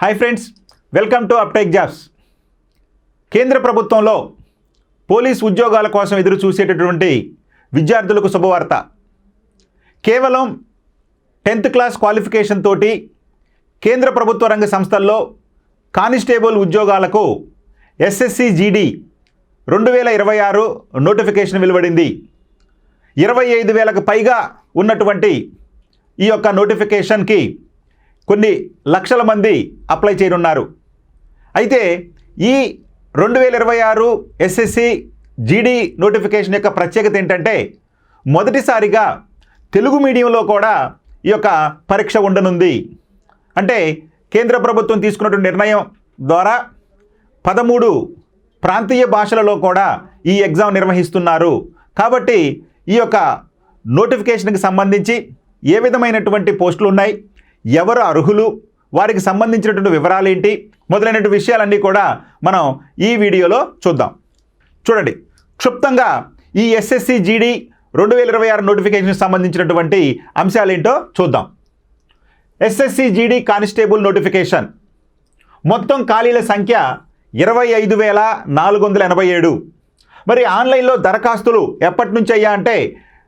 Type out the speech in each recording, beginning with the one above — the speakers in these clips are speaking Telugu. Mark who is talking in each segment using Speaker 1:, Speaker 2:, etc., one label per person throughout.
Speaker 1: Hi friends, welcome to అప్టెక్ jobs. కేంద్ర ప్రభుత్వంలో పోలీస్ ఉద్యోగాల కోసం ఎదురు చూసేటటువంటి విద్యార్థులకు శుభవార్త. కేవలం 10th క్లాస్ క్వాలిఫికేషన్ తోటి కేంద్ర ప్రభుత్వ రంగ సంస్థల్లో కానిస్టేబుల్ ఉద్యోగాలకు ఎస్ఎస్సి జీడీ 2026 నోటిఫికేషన్ వెలువడింది. 25,000కు పైగా ఉన్నటువంటి ఈ యొక్క నోటిఫికేషన్కి కొన్ని లక్షల మంది అప్లై చేయనున్నారు. అయితే ఈ 2026 ఎస్ఎస్సి జీడీ నోటిఫికేషన్ యొక్క ప్రత్యేకత ఏంటంటే, మొదటిసారిగా తెలుగు మీడియంలో కూడా ఈ యొక్క పరీక్ష ఉండనుంది. అంటే కేంద్ర ప్రభుత్వం తీసుకున్నటువంటి నిర్ణయం ద్వారా 13 ప్రాంతీయ భాషలలో కూడా ఈ ఎగ్జామ్ నిర్వహిస్తున్నారు. కాబట్టి ఈ యొక్క నోటిఫికేషన్కి సంబంధించి ఏ విధమైనటువంటి పోస్టులు ఉన్నాయి, ఎవరు అర్హులు, వారికి సంబంధించినటువంటి వివరాలు ఏంటి, మొదలైనటువంటి విషయాలన్నీ కూడా మనం ఈ వీడియోలో చూద్దాం. చూడండి, క్షుప్తంగా ఈ ఎస్ఎస్సి జీడీ 2026 నోటిఫికేషన్కి సంబంధించినటువంటి అంశాలు ఏంటో చూద్దాం. ఎస్ఎస్సి జీడీ కానిస్టేబుల్ నోటిఫికేషన్ మొత్తం ఖాళీల సంఖ్య 25,487. మరి ఆన్లైన్లో దరఖాస్తులు ఎప్పటి నుంచి అయ్యా అంటే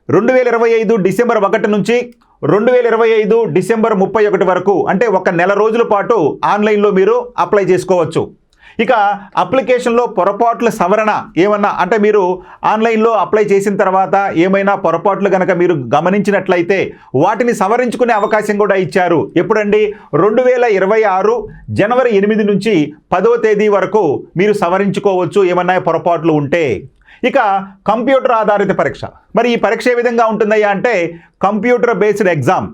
Speaker 1: 2025 డిసెంబర్ 1 నుంచి 2025 డిసెంబర్ 31 వరకు, అంటే ఒక నెల రోజుల పాటు ఆన్లైన్లో మీరు అప్లై చేసుకోవచ్చు. ఇక అప్లికేషన్లో పొరపాట్ల సవరణ ఏమన్నా అంటే, మీరు ఆన్లైన్లో అప్లై చేసిన తర్వాత ఏమైనా పొరపాట్లు కనుక మీరు గమనించినట్లయితే వాటిని సవరించుకునే అవకాశం కూడా ఇచ్చారు. ఎప్పుడండి? 2026 జనవరి 8 నుంచి 10వ తేదీ వరకు మీరు సవరించుకోవచ్చు ఏమన్నా పొరపాట్లు ఉంటే. ఇక కంప్యూటర్ ఆధారిత పరీక్ష. మరి ఈ పరీక్ష ఏ విధంగా ఉంటుందయ్యా అంటే, computer based exam,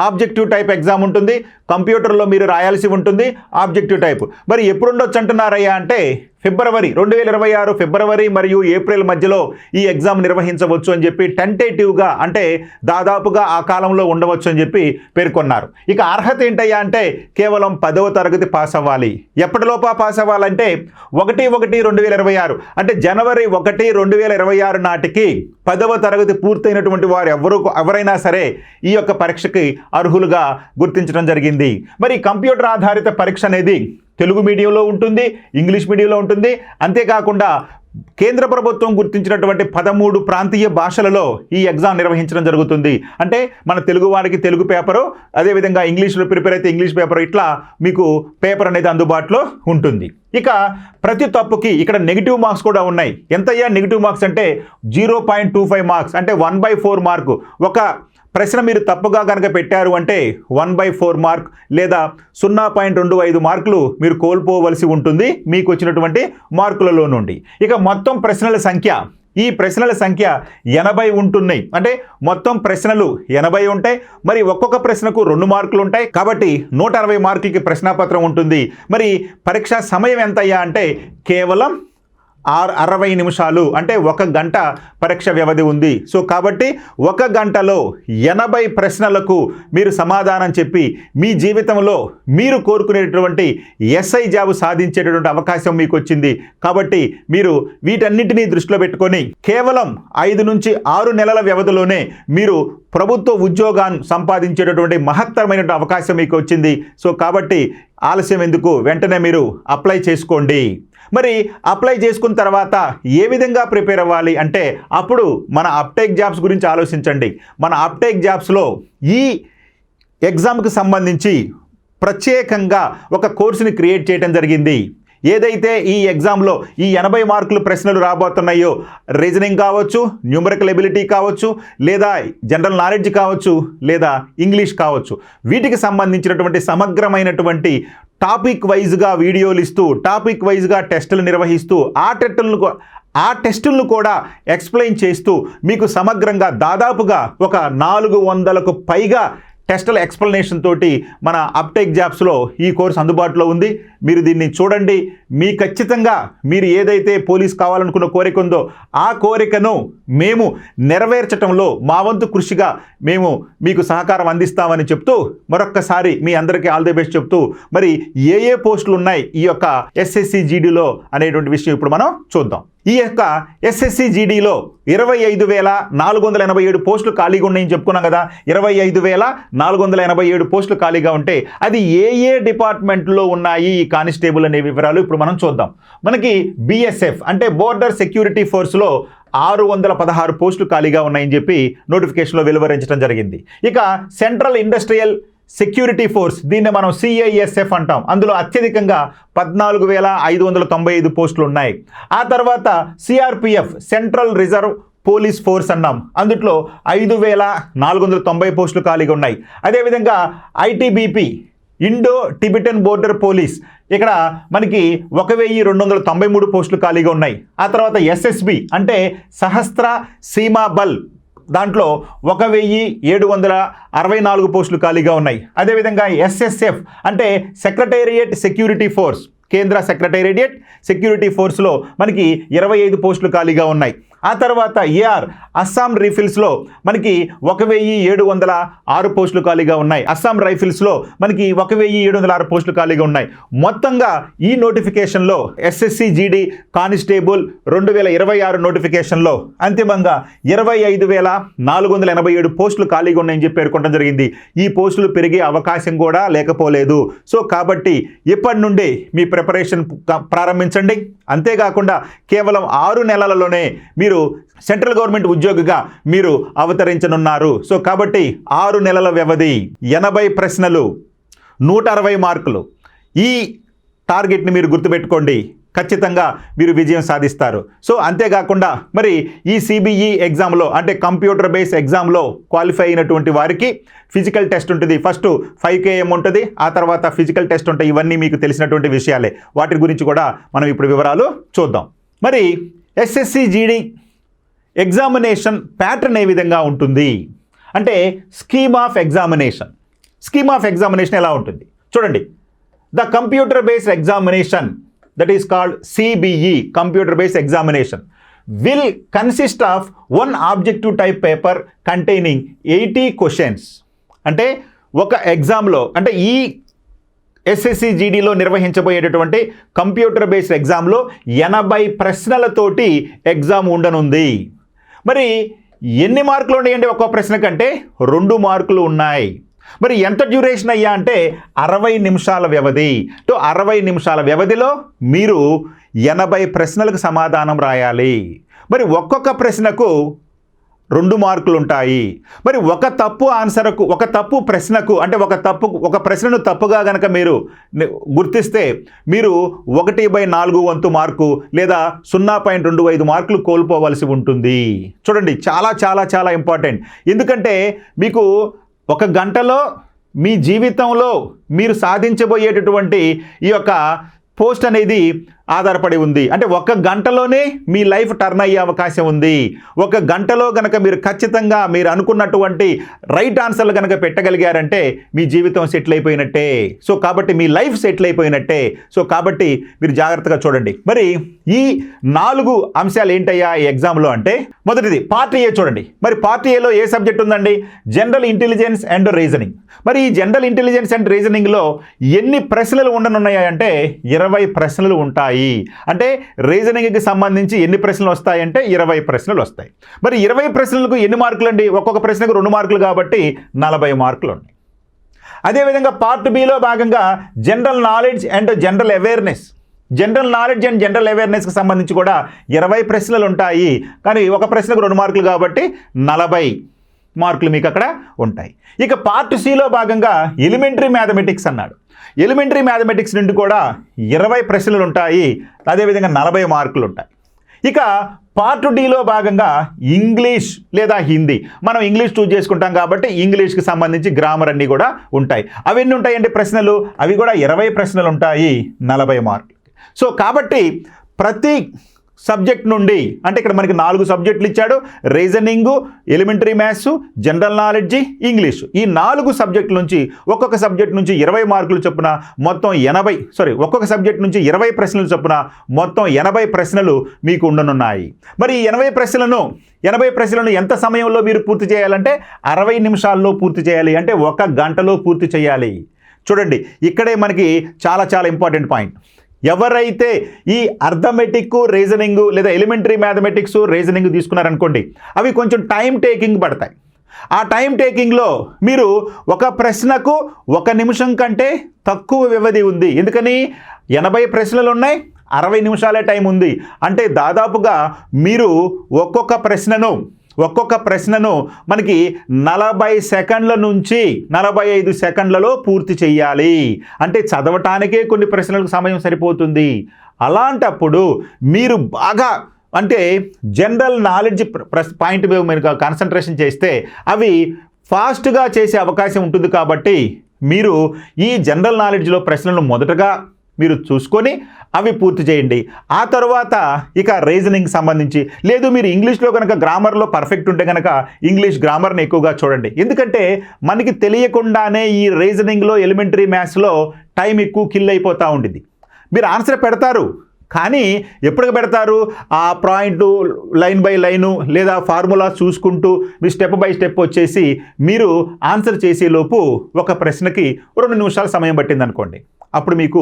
Speaker 1: objective type exam ఉంటుంది. కంప్యూటర్లో మీరు రాయాల్సి ఉంటుంది ఆబ్జెక్టివ్ టైప్. మరి ఎప్పుడు ఉండొచ్చు అంటున్నారయ్యా అంటే, ఫిబ్రవరి 2026 ఫిబ్రవరి మరియు ఏప్రిల్ మధ్యలో ఈ ఎగ్జామ్ నిర్వహించవచ్చు అని చెప్పి టెంటేటివ్గా, అంటే దాదాపుగా ఆ కాలంలో ఉండవచ్చు అని చెప్పి పేర్కొన్నారు. ఇక అర్హత ఏంటయ్యా అంటే, కేవలం 10వ తరగతి పాస్ అవ్వాలి. ఎప్పటిలోపా పాస్ అవ్వాలంటే 1/1/2026, అంటే జనవరి 1, 2026 నాటికి 10వ తరగతి పూర్తయినటువంటి వారు ఎవరైనా సరే ఈ యొక్క పరీక్షకి అర్హులుగా గుర్తించడం జరిగింది. మరి కంప్యూటర్ ఆధారిత పరీక్ష అనేది తెలుగు మీడియంలో ఉంటుంది, ఇంగ్లీష్ మీడియంలో ఉంటుంది. అంతేకాకుండా కేంద్ర ప్రభుత్వం గుర్తించినటువంటి 13 ప్రాంతీయ భాషలలో ఈ ఎగ్జామ్ నిర్వహించడం జరుగుతుంది. అంటే మన తెలుగు వారికి తెలుగు పేపరు, అదేవిధంగా ఇంగ్లీష్లో ప్రిపేర్ అయితే ఇంగ్లీష్ పేపర్, ఇట్లా మీకు పేపర్ అనేది అందుబాటులో ఉంటుంది. ఇక ప్రతి తప్పుకి ఇక్కడ నెగిటివ్ మార్క్స్ కూడా ఉన్నాయి. ఎంతయ్యా నెగిటివ్ మార్క్స్ అంటే 0.25 మార్క్స్, అంటే 1/4 మార్కు. ఒక ప్రశ్న మీరు తప్పుగా కనుక పెట్టారు అంటే 1/4 మార్క్ లేదా 0.25 మార్కులు మీరు కోల్పోవలసి ఉంటుంది మీకు వచ్చినటువంటి మార్కులలో నుండి. ఇక మొత్తం ప్రశ్నల సంఖ్య, ఈ ప్రశ్నల సంఖ్య 80 ఉంటున్నాయి. అంటే మొత్తం ప్రశ్నలు 80 ఉంటాయి. మరి ఒక్కొక్క ప్రశ్నకు 2 మార్కులు ఉంటాయి. కాబట్టి 160 మార్కులకి ప్రశ్నాపత్రం ఉంటుంది. మరి పరీక్షా సమయం ఎంతయ్యా అంటే కేవలం 60 నిమిషాలు, అంటే 1 గంట పరీక్ష వ్యవధి ఉంది. సో కాబట్టి 1 గంటలో 80 ప్రశ్నలకు మీరు సమాధానం చెప్పి మీ జీవితంలో మీరు కోరుకునేటువంటి ఎస్ఐ జాబ్ సాధించేటటువంటి అవకాశం మీకు వచ్చింది. కాబట్టి మీరు వీటన్నిటినీ దృష్టిలో పెట్టుకొని కేవలం 5 నుంచి 6 నెలల వ్యవధిలోనే మీరు ప్రభుత్వ ఉద్యోగాన్ని సంపాదించేటటువంటి మహత్తరమైనటువంటి అవకాశం మీకు వచ్చింది. సో కాబట్టి ఆలస్యం ఎందుకు, వెంటనే మీరు అప్లై చేసుకోండి. మరి అప్లై చేసుకున్న తర్వాత ఏ విధంగా ప్రిపేర్ అవ్వాలి అంటే, అప్పుడు మన అప్టెక్ జాబ్స్ గురించి ఆలోచించండి. మన అప్టెక్ జాబ్స్లో ఈ ఎగ్జామ్కి సంబంధించి ప్రత్యేకంగా ఒక కోర్సుని క్రియేట్ చేయడం జరిగింది. ఏదైతే ఈ ఎగ్జామ్లో ఈ 80 మార్కులు ప్రశ్నలు రాబోతున్నాయో, రీజనింగ్ కావచ్చు, న్యూమరికల్ ఎబిలిటీ కావచ్చు, లేదా జనరల్ నాలెడ్జ్ కావచ్చు, లేదా ఇంగ్లీష్ కావచ్చు, వీటికి సంబంధించినటువంటి సమగ్రమైనటువంటి టాపిక్ వైజ్గా వీడియోలు ఇస్తూ, టాపిక్ వైజ్గా టెస్టులు నిర్వహిస్తూ, ఆ టెస్టులను కూడా ఎక్స్ప్లెయిన్ చేస్తూ మీకు సమగ్రంగా దాదాపుగా ఒక 400కు పైగా టెస్టుల ఎక్స్ప్లెనేషన్ తోటి మన అప్టెక్ జాబ్స్లో ఈ కోర్స్ అందుబాటులో ఉంది. మీరు దీన్ని చూడండి. మీ ఖచ్చితంగా మీరు ఏదైతే పోలీస్ కావాలనుకున్న కోరిక ఉందో ఆ కోరికను మేము నెరవేర్చడంలో మా వంతు కృషిగా మేము మీకు సహకారం అందిస్తామని చెప్తూ మరొక్కసారి మీ అందరికీ ఆల్ ది బెస్ట్ చెప్తూ, మరి ఏ పోస్టులు ఉన్నాయి ఈ యొక్క ఎస్ఎస్సి జీడీలో అనేటువంటి విషయం ఇప్పుడు మనం చూద్దాం. ఈ యొక్క ఎస్ఎస్సి జీడీలో 25,487 పోస్టులు ఖాళీగా ఉన్నాయని చెప్పుకున్నాం కదా. 25,487 పోస్టులు ఖాళీగా ఉంటే అది ఏ డిపార్ట్మెంట్లో ఉన్నాయి ఈ కానిస్టేబుల్ అనే వివరాలు ఇప్పుడు మనం చూద్దాం. మనకి బిఎస్ఎఫ్ అంటే బోర్డర్ సెక్యూరిటీ ఫోర్స్లో 616 పోస్టులు ఖాళీగా ఉన్నాయని చెప్పి నోటిఫికేషన్లో వెలువరించడం జరిగింది. ఇక సెంట్రల్ ఇండస్ట్రియల్ సెక్యూరిటీ ఫోర్స్, దీన్ని మనం సిఐఎస్ఎఫ్ అంటాం, అందులో అత్యధికంగా 14,595 పోస్టులు ఉన్నాయి. ఆ తర్వాత CRPF central reserve police force అన్నాం, అందులో 5,490 పోస్టులు ఖాళీగా ఉన్నాయి. అదేవిధంగా ITBP Indo Tibetan border police, ఇక్కడ మనకి 1,293 పోస్టులు ఖాళీగా ఉన్నాయి. ఆ తర్వాత ఎస్ఎస్బి అంటే సహస్ర సీమా బల్, దాంట్లో 1,764 పోస్టులు ఖాళీగా ఉన్నాయి. అదేవిధంగా ఎస్ఎస్ఎఫ్ అంటే సెక్రటేరియట్ సెక్యూరిటీ ఫోర్స్, కేంద్ర సెక్రటేరియట్ సెక్యూరిటీ ఫోర్స్లో మనకి 25 పోస్టులు ఖాళీగా ఉన్నాయి. ఆ తర్వాత ఏఆర్ అస్సాం రైఫిల్స్లో మనకి 1,706 పోస్టులు ఖాళీగా ఉన్నాయి. అస్సాం రైఫిల్స్లో మనకి 1,706 పోస్టులు ఖాళీగా ఉన్నాయి. మొత్తంగా ఈ నోటిఫికేషన్లో ఎస్ఎస్సి జీడీ కానిస్టేబుల్ 2026 నోటిఫికేషన్లో అంతిమంగా 25,487 పోస్టులు ఖాళీగా ఉన్నాయని చెప్పి పేర్కొనడం జరిగింది. ఈ పోస్టులు పెరిగే అవకాశం కూడా లేకపోలేదు. సో కాబట్టి ఇప్పటి నుండి మీ ప్రిపరేషన్ ప్రారంభించండి. అంతేకాకుండా కేవలం 6 నెలలలోనే మీరు సెంట్రల్ గవర్నమెంట్ ఉద్యోగిగా మీరు అవతరించనున్నారు. సో కాబట్టి 6 నెలల వ్యవధి, 80 ప్రశ్నలు, 160 మార్కులు, ఈ టార్గెట్ని మీరు గుర్తుపెట్టుకోండి. ఖచ్చితంగా మీరు విజయం సాధిస్తారు. సో అంతేకాకుండా మరి ఈ సిబిఈ ఎగ్జామ్లో అంటే కంప్యూటర్ బేస్ ఎగ్జామ్లో క్వాలిఫై అయినటువంటి వారికి ఫిజికల్ టెస్ట్ ఉంటుంది. ఫస్ట్ 5 km ఉంటుంది, ఆ తర్వాత ఫిజికల్ టెస్ట్ ఉంటాయి. ఇవన్నీ మీకు తెలిసినటువంటి విషయాలే. వాటి గురించి కూడా మనం ఇప్పుడు వివరాలు చూద్దాం. మరి ఎస్ఎస్సి జీడీ ఎగ్జామినేషన్ ప్యాటర్న్ ఏ విధంగా ఉంటుంది అంటే స్కీమ్ ఆఫ్ ఎగ్జామినేషన్ ఎలా ఉంటుంది చూడండి. The computer based examination, that is called CBE, computer based examination, will consist of one objective type paper containing 80 questions. అంటే ఒక ఎగ్జామ్లో అంటే ఈ ఎస్ఎస్సి జీడీలో నిర్వహించబోయేటటువంటి కంప్యూటర్ బేస్డ్ ఎగ్జామ్లో 80 ప్రశ్నలతోటి ఎగ్జామ్ ఉండనుంది. మరి ఎన్ని మార్కులు ఉన్నాయండి ఒక్కో ప్రశ్న కంటే? 2 మార్కులు ఉన్నాయి. మరి ఎంత డ్యూరేషన్ అయ్యా అంటే 60 నిమిషాల వ్యవధి. 60 నిమిషాల వ్యవధిలో మీరు 80 ప్రశ్నలకు సమాధానం రాయాలి. మరి ఒక్కొక్క ప్రశ్నకు 2 మార్కులు ఉంటాయి. మరి ఒక తప్పు ప్రశ్నకు అంటే ఒక ప్రశ్నను తప్పుగా గనక మీరు గుర్తిస్తే మీరు 1/4 వంతు మార్కు లేదా 0.25 మార్కులు కోల్పోవలసి ఉంటుంది. చూడండి, చాలా చాలా చాలా ఇంపార్టెంట్. ఎందుకంటే మీకు 1 గంటలో మీ జీవితంలో మీరు సాధించబోయేటటువంటి ఈ యొక్క పోస్ట్ అనేది ఆధారపడి ఉంది. అంటే 1 గంటలోనే మీ లైఫ్ టర్న్ అయ్యే అవకాశం ఉంది. 1 గంటలో గనక మీరు ఖచ్చితంగా మీరు అనుకున్నటువంటి రైట్ ఆన్సర్లు కనుక పెట్టగలిగారంటే మీ జీవితం సెటిల్ అయిపోయినట్టే. సో కాబట్టి మీ లైఫ్ సెటిల్ అయిపోయినట్టే. సో కాబట్టి మీరు జాగ్రత్తగా చూడండి. మరి ఈ 4 అంశాలు ఏంటయ్యా ఈ ఎగ్జామ్లో అంటే, మొదటిది పార్ట్ ఏ చూడండి. మరి పార్ట్ ఏలో ఏ సబ్జెక్ట్ ఉందండి? General intelligence and reasoning. మరి ఈ జనరల్ ఇంటెలిజెన్స్ అండ్ రీజనింగ్లో ఎన్ని ప్రశ్నలు ఉండనున్నాయి అంటే 20 ప్రశ్నలు ఉంటాయి. అంటే రీజనింగ్కి సంబంధించి ఎన్ని ప్రశ్నలు వస్తాయంటే 20 ప్రశ్నలు వస్తాయి. మరి 20 ప్రశ్నలకు ఎన్ని మార్కులు అండి? ఒక్కొక్క ప్రశ్నకు 2 మార్కులు కాబట్టి 40 మార్కులు ఉన్నాయి. అదేవిధంగా పార్ట్ బిలో భాగంగా జనరల్ నాలెడ్జ్ అండ్ జనరల్ అవేర్నెస్కి సంబంధించి కూడా 20 ప్రశ్నలు ఉంటాయి. కానీ ఒక ప్రశ్నకు 2 మార్కులు కాబట్టి 40 మార్కులు మీకు అక్కడ ఉంటాయి. ఇక పార్ట్ సిలో భాగంగా ఎలిమెంటరీ మ్యాథమెటిక్స్ అన్నాడు. ఎలిమెంటరీ మ్యాథమెటిక్స్ నుండి కూడా 20 ప్రశ్నలు ఉంటాయి. అదేవిధంగా 40 మార్కులు ఉంటాయి. ఇక పార్ట్ డిలో భాగంగా ఇంగ్లీష్ లేదా హిందీ, మనం ఇంగ్లీష్ చూజ్ చేసుకుంటాం కాబట్టి ఇంగ్లీష్కి సంబంధించి గ్రామర్ అన్నీ కూడా ఉంటాయి. అవి ఎన్ని ఉంటాయండి ప్రశ్నలు? అవి కూడా 20 ప్రశ్నలు ఉంటాయి, 40 మార్కులు. సో కాబట్టి ప్రతి సబ్జెక్ట్ నుండి అంటే ఇక్కడ మనకి 4 సబ్జెక్టులు ఇచ్చాడు. Reasoning, elementary maths, general knowledge, English. ఈ 4 సబ్జెక్టుల నుంచి ఒక్కొక్క సబ్జెక్ట్ నుంచి 20 మార్కులు చొప్పున మొత్తం ఒక్కొక్క సబ్జెక్ట్ నుంచి 20 ప్రశ్నలు చొప్పున మొత్తం 80 ప్రశ్నలు మీకు ఉండనున్నాయి. మరి ఈ 80 ప్రశ్నలను ఎంత సమయంలో మీరు పూర్తి చేయాలంటే 60 నిమిషాల్లో పూర్తి చేయాలి. అంటే 1 గంటలో పూర్తి చేయాలి. చూడండి, ఇక్కడే మనకి చాలా చాలా ఇంపార్టెంట్ పాయింట్. ఎవరైతే ఈ అర్థమెటిక్ రీజనింగ్ లేదా ఎలిమెంటరీ మ్యాథమెటిక్స్ రీజనింగ్ తీసుకున్నారనుకోండి, అవి కొంచెం టైం టేకింగ్ పడతాయి. ఆ టైం టేకింగ్లో మీరు ఒక ప్రశ్నకు 1 నిమిషం కంటే తక్కువ వ్యవధి ఉంది. ఎందుకని 80 ప్రశ్నలు ఉన్నాయి, 60 నిమిషాలే టైం ఉంది. అంటే దాదాపుగా మీరు ఒక్కొక్క ప్రశ్నను మనకి 40 సెకండ్ల నుంచి 45 సెకండ్లలో పూర్తి చేయాలి. అంటే చదవటానికే కొన్ని ప్రశ్నలకు సమయం సరిపోతుంది. అలాంటప్పుడు మీరు బాగా అంటే జనరల్ నాలెడ్జ్ పాయింట్ మీద మీరు కాన్సన్ట్రేషన్ చేస్తే అవి ఫాస్ట్గా చేసే అవకాశం ఉంటుంది. కాబట్టి మీరు ఈ జనరల్ నాలెడ్జ్లో ప్రశ్నలను మొదటగా మీరు చూసుకొని అవి పూర్తి చేయండి. ఆ తర్వాత ఇక రీజనింగ్ సంబంధించి, లేదు మీరు ఇంగ్లీష్లో కనుక గ్రామర్లో పర్ఫెక్ట్ ఉంటే కనుక ఇంగ్లీష్ గ్రామర్ని ఎక్కువగా చూడండి. ఎందుకంటే మనకి తెలియకుండానే ఈ రీజనింగ్లో ఎలిమెంటరీ మ్యాథ్స్లో టైం ఎక్కువ కిల్ అయిపోతూ ఉండింది. మీరు ఆన్సర్ పెడతారు, కానీ ఎప్పటికి పెడతారు? ఆ పాయింట్ లైన్ బై లైను లేదా ఫార్ములా చూసుకుంటూ మీ స్టెప్ బై స్టెప్ వచ్చేసి మీరు ఆన్సర్ చేసేలోపు ఒక ప్రశ్నకి 2 నిమిషాలు సమయం పట్టింది అనుకోండి. అప్పుడు మీకు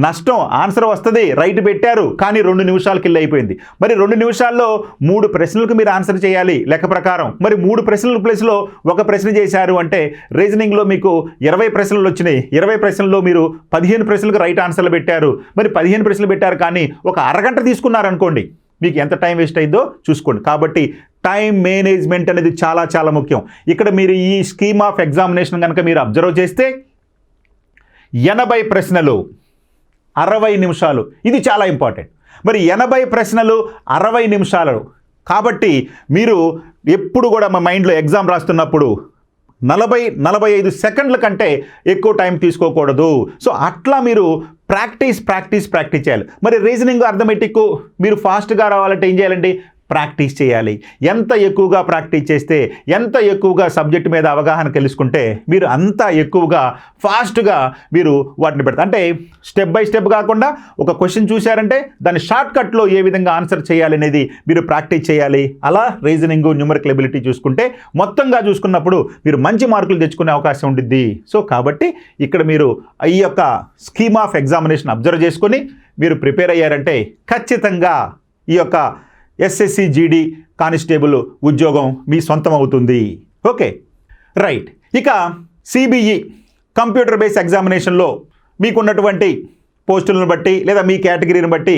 Speaker 1: నష్టం. ఆన్సర్ వస్తుంది, రైట్ పెట్టారు, కానీ 2 నిమిషాలు కిల్ అయిపోయింది. మరి 2 నిమిషాల్లో 3 ప్రశ్నలకు మీరు ఆన్సర్ చేయాలి లెక్క ప్రకారం. మరి 3 ప్రశ్నల ప్లేస్లో ఒక ప్రశ్న చేశారు అంటే రీజనింగ్లో మీకు 20 ప్రశ్నలు వచ్చినాయి. 20 ప్రశ్నల్లో మీరు 15 ప్రశ్నలకు రైట్ ఆన్సర్లు పెట్టారు. మరి 15 ప్రశ్నలు పెట్టారు, కానీ ఒక అరగంట తీసుకున్నారనుకోండి, మీకు ఎంత టైం వేస్ట్ అయిందో చూసుకోండి. కాబట్టి టైం మేనేజ్మెంట్ అనేది చాలా చాలా ముఖ్యం. ఇక్కడ మీరు ఈ స్కీమ్ ఆఫ్ ఎగ్జామినేషన్ కనుక మీరు అబ్జర్వ్ చేస్తే 80 ప్రశ్నలు 60 నిమిషాలు, ఇది చాలా ఇంపార్టెంట్. మరి 80 ప్రశ్నలు 60 నిమిషాలు కాబట్టి మీరు ఎప్పుడు కూడా మా మైండ్లో ఎగ్జామ్ రాస్తున్నప్పుడు 40-45 సెకండ్ల కంటే ఎక్కువ టైం తీసుకోకూడదు. సో అట్లా మీరు ప్రాక్టీస్ చేయాలి. మరి రీజనింగ్ అర్థమెటిక్ మీరు ఫాస్ట్గా రావాలంటే ఏం చేయాలండి? ప్రాక్టీస్ చేయాలి. ఎంత ఎక్కువగా ప్రాక్టీస్ చేస్తే, ఎంత ఎక్కువగా సబ్జెక్ట్ మీద అవగాహన తెలుసుకుంటే మీరు అంత ఎక్కువగా ఫాస్ట్గా మీరు వాటిని పెడతారు. అంటే స్టెప్ బై స్టెప్ కాకుండా ఒక క్వశ్చన్ చూశారంటే దాన్ని షార్ట్కట్లో ఏ విధంగా ఆన్సర్ చేయాలి అనేది మీరు ప్రాక్టీస్ చేయాలి. అలా రీజనింగ్, న్యూమరికల్ ఎబిలిటీ చూసుకుంటే మొత్తంగా చూసుకున్నప్పుడు మీరు మంచి మార్కులు తెచ్చుకునే అవకాశం ఉంటుంది. సో కాబట్టి ఇక్కడ మీరు ఈ యొక్క స్కీమ్ ఆఫ్ ఎగ్జామినేషన్ అబ్జర్వ్ చేసుకొని మీరు ప్రిపేర్ అయ్యారంటే ఖచ్చితంగా ఈ యొక్క ఎస్ఎస్సి జీడీ కానిస్టేబుల్ ఉద్యోగం మీ సొంతం అవుతుంది. Okay, right. ఇక సిబిఈ కంప్యూటర్ బేస్డ్ ఎగ్జామినేషన్లో మీకున్నటువంటి పోస్టులను బట్టి లేదా మీ కేటగిరీని బట్టి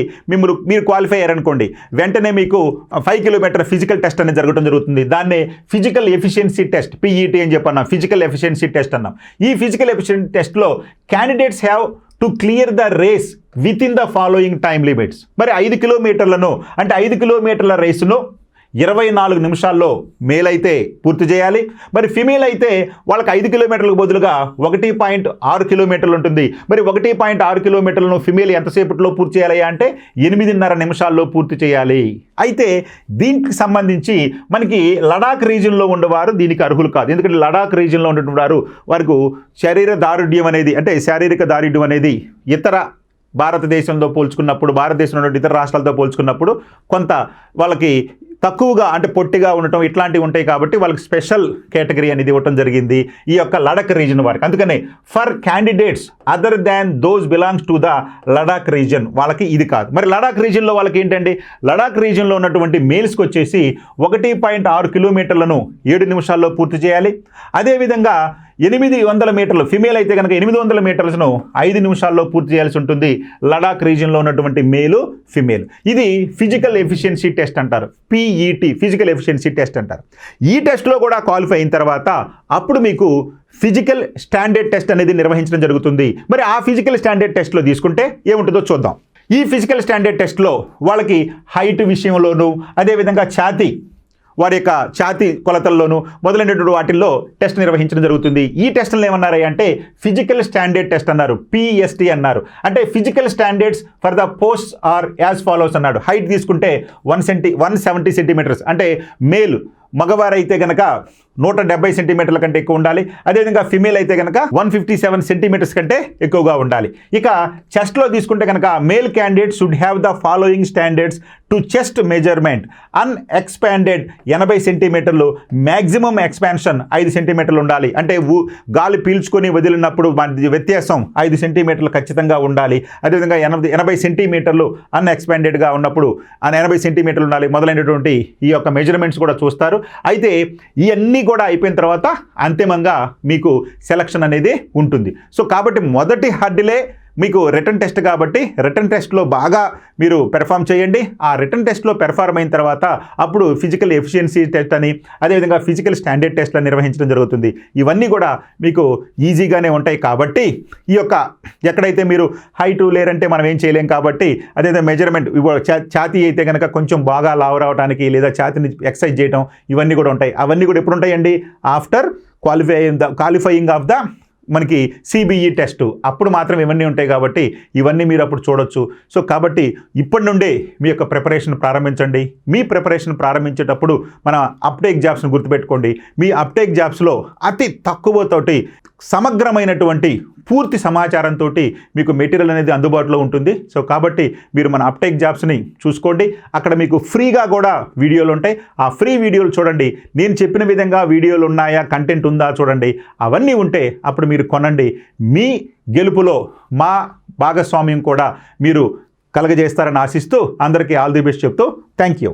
Speaker 1: మీరు క్వాలిఫై అయ్యారనుకోండి, వెంటనే మీకు 5 కిలోమీటర్ ఫిజికల్ టెస్ట్ అనేది జరగడం జరుగుతుంది. దాన్నే ఫిజికల్ ఎఫిషియన్సీ టెస్ట్, పిఈటీ అని చెప్పన్నాం, ఫిజికల్ ఎఫిషియన్సీ టెస్ట్ అన్నాం. ఈ ఫిజికల్ ఎఫిషియన్సీ టెస్ట్లో candidates have to clear the race within the following time limits. మరి 5 కిలోమీటర్లను అంటే 5 కిలోమీటర్ల రేసును 24 నిమిషాల్లో మేల్ అయితే పూర్తి చేయాలి. మరి ఫిమేల్ అయితే వాళ్ళకి 5 కిలోమీటర్లకు బదులుగా 1.6 కిలోమీటర్లు ఉంటుంది. మరి 1.6 కిలోమీటర్లను ఫిమేల్ ఎంతసేపట్లో పూర్తి చేయాలి అంటే 8.5 నిమిషాల్లో పూర్తి చేయాలి. అయితే దీనికి సంబంధించి మనకి లడాక్ రీజియన్లో ఉండేవారు దీనికి అర్హులు కాదు. ఎందుకంటే లడాక్ రీజియన్లో ఉన్నటువంటి వారికి శారీరక దారుఢ్యం అనేది ఇతర భారతదేశంలో పోల్చుకున్నప్పుడు, భారతదేశంలో ఇతర రాష్ట్రాలతో పోల్చుకున్నప్పుడు కొంత వాళ్ళకి తక్కువగా అంటే పొట్టిగా ఉండటం ఇట్లాంటివి ఉంటాయి. కాబట్టి వాళ్ళకి స్పెషల్ కేటగిరీ అనేది ఇవ్వటం జరిగింది ఈ యొక్క లడాక్ రీజన్ వారికి. అందుకనే for candidates other than those belongs to the Ladakh reason వాళ్ళకి ఇది కాదు. మరి లడాక్ రీజన్లో వాళ్ళకి ఏంటండి? లడాక్ రీజన్లో ఉన్నటువంటి మేల్స్కి వచ్చేసి 1.6 కిలోమీటర్లను 7 నిమిషాల్లో పూర్తి చేయాలి. అదేవిధంగా 800 మీటర్లు ఫిమేల్ అయితే కనుక 800 మీటర్లను 5 నిమిషాల్లో పూర్తి చేయాల్సి ఉంటుంది. లడాక్ రీజియన్లో ఉన్నటువంటి మేలు, ఫిమేల్. ఇది ఫిజికల్ ఎఫిషియన్సీ టెస్ట్ అంటారు, పిఈటి, ఫిజికల్ ఎఫిషియన్సీ టెస్ట్ అంటారు. ఈ టెస్ట్లో కూడా క్వాలిఫై అయిన తర్వాత అప్పుడు మీకు ఫిజికల్ స్టాండర్డ్ టెస్ట్ అనేది నిర్వహించడం జరుగుతుంది. మరి ఆ ఫిజికల్ స్టాండర్డ్ టెస్ట్లో తీసుకుంటే ఏముంటుందో చూద్దాం. ఈ ఫిజికల్ స్టాండర్డ్ టెస్ట్లో వాళ్ళకి హైట్ విషయంలోనూ, అదేవిధంగా వారి యొక్క ఛాతీ కొలతల్లోనూ మొదలైనటువంటి వాటిల్లో టెస్ట్ నిర్వహించడం జరుగుతుంది. ఈ టెస్టులను ఏమన్నారు అంటే ఫిజికల్ స్టాండర్డ్ టెస్ట్ అన్నారు, పిఎస్టీ అన్నారు. అంటే physical standards for the post are as follows అన్నాడు. హైట్ తీసుకుంటే 170 సెంటీమీటర్స్, అంటే మేల్ మగవారైతే కనుక 170 సెంటీమీటర్ల కంటే ఎక్కువ ఉండాలి. అదేవిధంగా ఫిమేల్ అయితే కనుక 157 సెంటీమీటర్స్ కంటే ఎక్కువగా ఉండాలి. ఇక చెస్ట్లో తీసుకుంటే కనుక male candidate should have the following standards to chest measurement. Unexpanded 80 సెంటీమీటర్లు, మ్యాక్సిమం ఎక్స్పాన్షన్ 5 సెంటీమీటర్లు ఉండాలి. అంటే గాలి పీల్చుకొని వదిలినప్పుడు వ్యత్యాసం 5 సెంటీమీటర్లు ఖచ్చితంగా ఉండాలి. అదేవిధంగా 80 సెంటీమీటర్లు అన్ఎక్స్పాండెడ్గా ఉన్నప్పుడు 80 సెంటీమీటర్లు ఉండాలి. మొదలైనటువంటి ఈ యొక్క మెజర్మెంట్స్ కూడా చూస్తారు. అయితే ఇవన్నీ కూడా అయిపోయిన తర్వాత అంతిమంగా మీకు సెలక్షన్ అనేది ఉంటుంది. సో కాబట్టి మొదటి హర్డిలే మీకు రిటర్న్ టెస్ట్ కాబట్టి రిటర్న్ టెస్ట్లో బాగా మీరు పెర్ఫామ్ చేయండి. ఆ రిటర్న్ టెస్ట్లో పెర్ఫార్మ్ అయిన తర్వాత అప్పుడు ఫిజికల్ ఎఫిషియన్సీ టెస్ట్ అని, అదేవిధంగా ఫిజికల్ స్టాండర్డ్ టెస్ట్లను నిర్వహించడం జరుగుతుంది. ఇవన్నీ కూడా మీకు ఈజీగానే ఉంటాయి. కాబట్టి ఈ యొక్క ఎక్కడైతే మీరు హైటు లేరంటే మనం ఏం చేయలేం కాబట్టి అదేవిధంగా మెజర్మెంట్ ఛాతీ అయితే కనుక కొంచెం బాగా లావు రావడానికి లేదా ఛాతీని ఎక్సర్సైజ్ చేయడం ఇవన్నీ కూడా ఉంటాయి. అవన్నీ కూడా ఎప్పుడు ఉంటాయండి? ఆఫ్టర్ క్వాలిఫైయింగ్ ఆఫ్ ద మనకి సిబిఈ టెస్ట్ అప్పుడు మాత్రం ఇవన్నీ ఉంటాయి. కాబట్టి ఇవన్నీ మీరు అప్పుడు చూడొచ్చు. సో కాబట్టి ఇప్పటి నుండే మీ యొక్క ప్రిపరేషన్ ప్రారంభించండి. మీ ప్రిపరేషన్ ప్రారంభించేటప్పుడు మన అప్టేక్ జాబ్స్ని గుర్తుపెట్టుకోండి. మీ అప్టేక్ జాబ్స్లో అతి తక్కువతోటి సమగ్రమైనటువంటి పూర్తి సమాచారంతో మీకు మెటీరియల్ అనేది అందుబాటులో ఉంటుంది. సో కాబట్టి మీరు మన అప్టేక్ జాబ్స్ని చూసుకోండి. అక్కడ మీకు ఫ్రీగా కూడా వీడియోలు ఉంటాయి. ఆ ఫ్రీ వీడియోలు చూడండి. నేను చెప్పిన విధంగా వీడియోలు ఉన్నాయా, కంటెంట్ ఉందా చూడండి. అవన్నీ ఉంటే అప్పుడు మీరు కొనండి. మీ గెలుపులో మా భాగస్వామ్యం కూడా మీరు కలగజేస్తారని ఆశిస్తూ అందరికీ ఆల్ ది బెస్ట్ చెప్తూ థ్యాంక్ యూ.